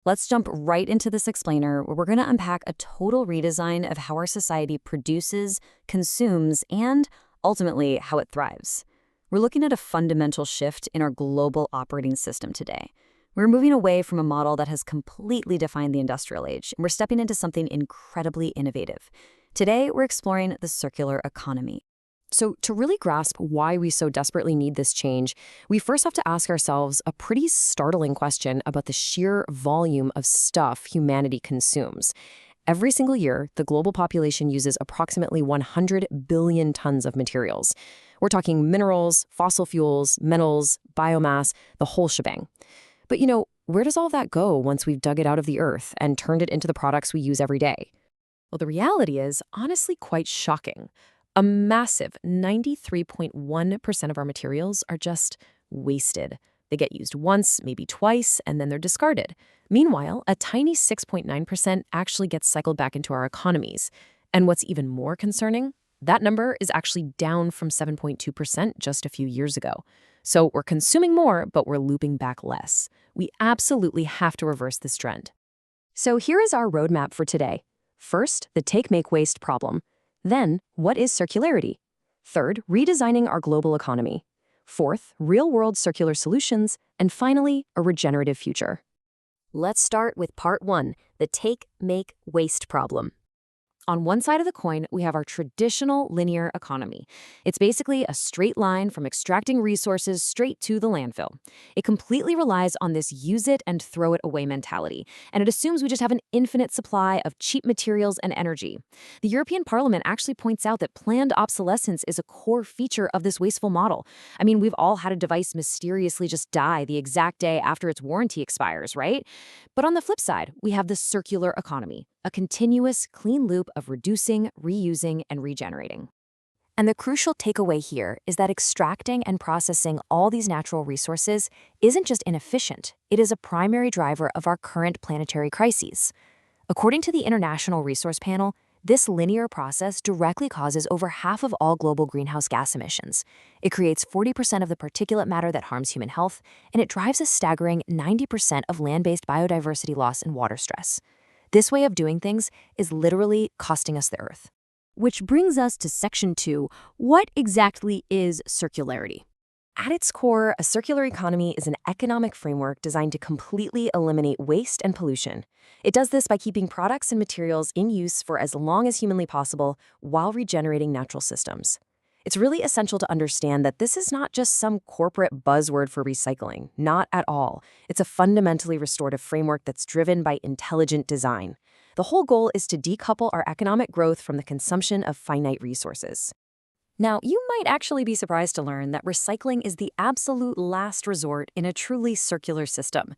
Let's jump right into this explainer where we're going to unpack a total redesign of how our society produces, consumes, and ultimately how it thrives. We're looking at a fundamental shift in our global operating system today. We're moving away from a model that has completely defined the industrial age, and we're stepping into something incredibly innovative. Today, we're exploring the circular economy. So, to really grasp why we so desperately need this change, we first have to ask ourselves a pretty startling question about the sheer volume of stuff humanity consumes. Every single year, the global population uses approximately 100 billion tons of materials. We're talking minerals, fossil fuels, metals, biomass, the whole shebang. But where does all that go once we've dug it out of the earth and turned it into the products we use every day? Well, the reality is honestly quite shocking. A massive 93.1% of our materials are just wasted. They get used once, maybe twice, and then they're discarded. Meanwhile, a tiny 6.9% actually gets cycled back into our economies. And what's even more concerning, that number is actually down from 7.2% just a few years ago. So we're consuming more, but we're looping back less. We absolutely have to reverse this trend. So here is our roadmap for today. First, the take-make-waste problem. Then, what is circularity? Third, redesigning our global economy. Fourth, real-world circular solutions. And finally, a regenerative future. Let's start with part one, the take-make-waste problem. On one side of the coin, we have our traditional linear economy. It's basically a straight line from extracting resources straight to the landfill. It completely relies on this use it and throw it away mentality, and it assumes we just have an infinite supply of cheap materials and energy. The European Parliament actually points out that planned obsolescence is a core feature of this wasteful model. I mean, we've all had a device mysteriously just die the exact day after its warranty expires, right? But on the flip side, we have the circular economy, a continuous, clean loop of reducing, reusing, and regenerating. And the crucial takeaway here is that extracting and processing all these natural resources isn't just inefficient, it is a primary driver of our current planetary crises. According to the International Resource Panel, this linear process directly causes over half of all global greenhouse gas emissions. It creates 40% of the particulate matter that harms human health, and it drives a staggering 90% of land-based biodiversity loss and water stress. This way of doing things is literally costing us the Earth. Which brings us to section 2. What exactly is circularity? At its core, a circular economy is an economic framework designed to completely eliminate waste and pollution. It does this by keeping products and materials in use for as long as humanly possible while regenerating natural systems. It's really essential to understand that this is not just some corporate buzzword for recycling, not at all. It's a fundamentally restorative framework that's driven by intelligent design. The whole goal is to decouple our economic growth from the consumption of finite resources. Now, you might actually be surprised to learn that recycling is the absolute last resort in a truly circular system.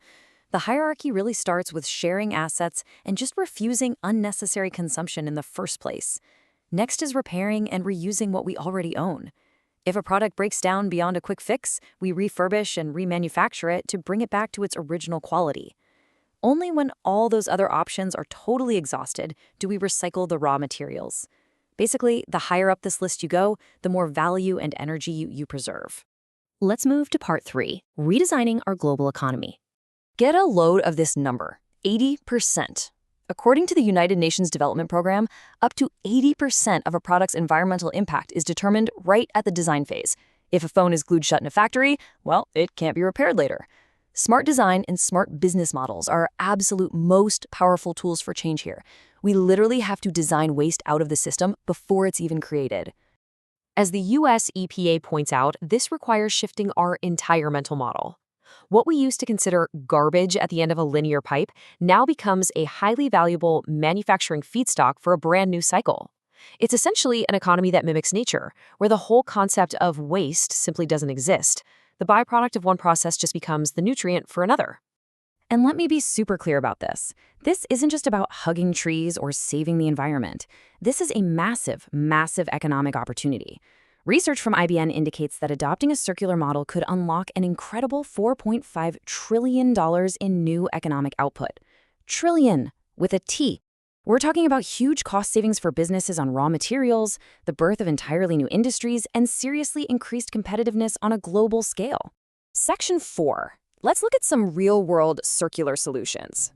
The hierarchy really starts with sharing assets and just refusing unnecessary consumption in the first place. Next is repairing and reusing what we already own. If a product breaks down beyond a quick fix, we refurbish and remanufacture it to bring it back to its original quality. Only when all those other options are totally exhausted do we recycle the raw materials. Basically, the higher up this list you go, the more value and energy you preserve. Let's move to part 3, redesigning our global economy. Get a load of this number, 80%. According to the United Nations Development Program, up to 80% of a product's environmental impact is determined right at the design phase. If a phone is glued shut in a factory, well, it can't be repaired later. Smart design and smart business models are our absolute most powerful tools for change here. We literally have to design waste out of the system before it's even created. As the US EPA points out, this requires shifting our entire mental model. What we used to consider garbage at the end of a linear pipe now becomes a highly valuable manufacturing feedstock for a brand new cycle. It's essentially an economy that mimics nature, where the whole concept of waste simply doesn't exist. The byproduct of one process just becomes the nutrient for another. And let me be super clear about this. This isn't just about hugging trees or saving the environment. This is a massive, massive economic opportunity. Research from IBM indicates that adopting a circular model could unlock an incredible $4.5 trillion in new economic output. Trillion, with a T. We're talking about huge cost savings for businesses on raw materials, the birth of entirely new industries, and seriously increased competitiveness on a global scale. Section 4. Let's look at some real-world circular solutions.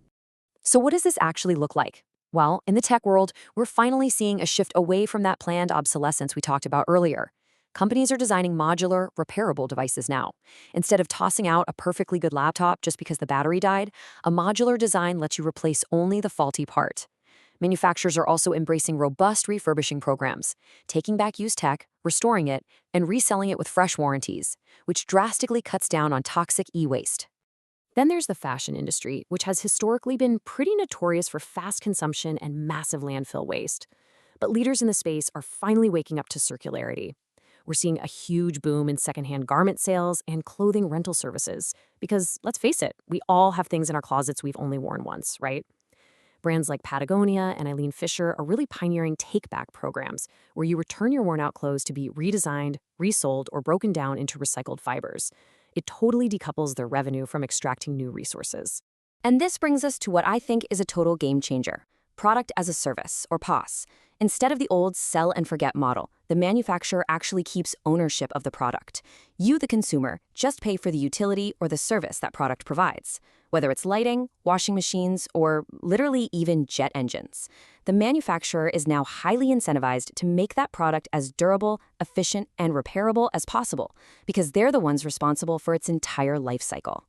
So what does this actually look like? Well, in the tech world, we're finally seeing a shift away from that planned obsolescence we talked about earlier. Companies are designing modular, repairable devices now. Instead of tossing out a perfectly good laptop just because the battery died, a modular design lets you replace only the faulty part. Manufacturers are also embracing robust refurbishing programs, taking back used tech, restoring it, and reselling it with fresh warranties, which drastically cuts down on toxic e-waste. Then there's the fashion industry, which has historically been pretty notorious for fast consumption and massive landfill waste. But leaders in the space are finally waking up to circularity. We're seeing a huge boom in secondhand garment sales and clothing rental services. Because let's face it, we all have things in our closets we've only worn once, right? Brands like Patagonia and Eileen Fisher are really pioneering take-back programs where you return your worn-out clothes to be redesigned, resold, or broken down into recycled fibers. It totally decouples their revenue from extracting new resources. And this brings us to what I think is a total game changer: product as a service, or PaaS. Instead of the old sell and forget model, the manufacturer actually keeps ownership of the product. You, the consumer, just pay for the utility or the service that product provides. Whether it's lighting, washing machines, or literally even jet engines, the manufacturer is now highly incentivized to make that product as durable, efficient, and repairable as possible, because they're the ones responsible for its entire life cycle.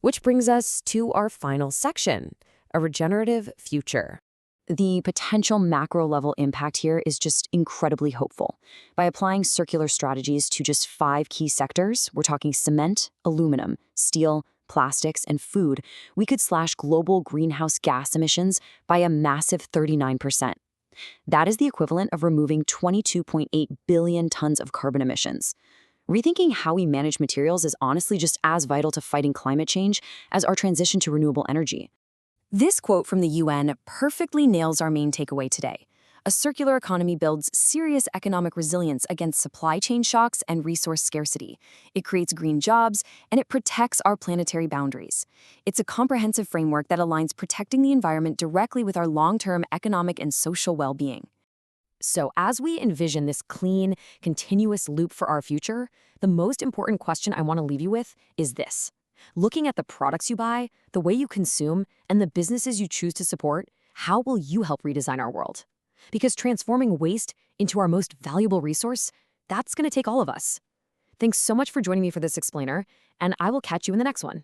Which brings us to our final section, a regenerative future. The potential macro-level impact here is just incredibly hopeful. By applying circular strategies to just 5 key sectors, we're talking cement, aluminum, steel, plastics, and food, we could slash global greenhouse gas emissions by a massive 39%. That is the equivalent of removing 22.8 billion tons of carbon emissions. Rethinking how we manage materials is honestly just as vital to fighting climate change as our transition to renewable energy. This quote from the UN perfectly nails our main takeaway today. A circular economy builds serious economic resilience against supply chain shocks and resource scarcity. It creates green jobs, and it protects our planetary boundaries. It's a comprehensive framework that aligns protecting the environment directly with our long-term economic and social well-being. So as we envision this clean, continuous loop for our future, the most important question I want to leave you with is this. Looking at the products you buy, the way you consume, and the businesses you choose to support, how will you help redesign our world? Because transforming waste into our most valuable resource, that's going to take all of us. Thanks so much for joining me for this explainer, and I will catch you in the next one.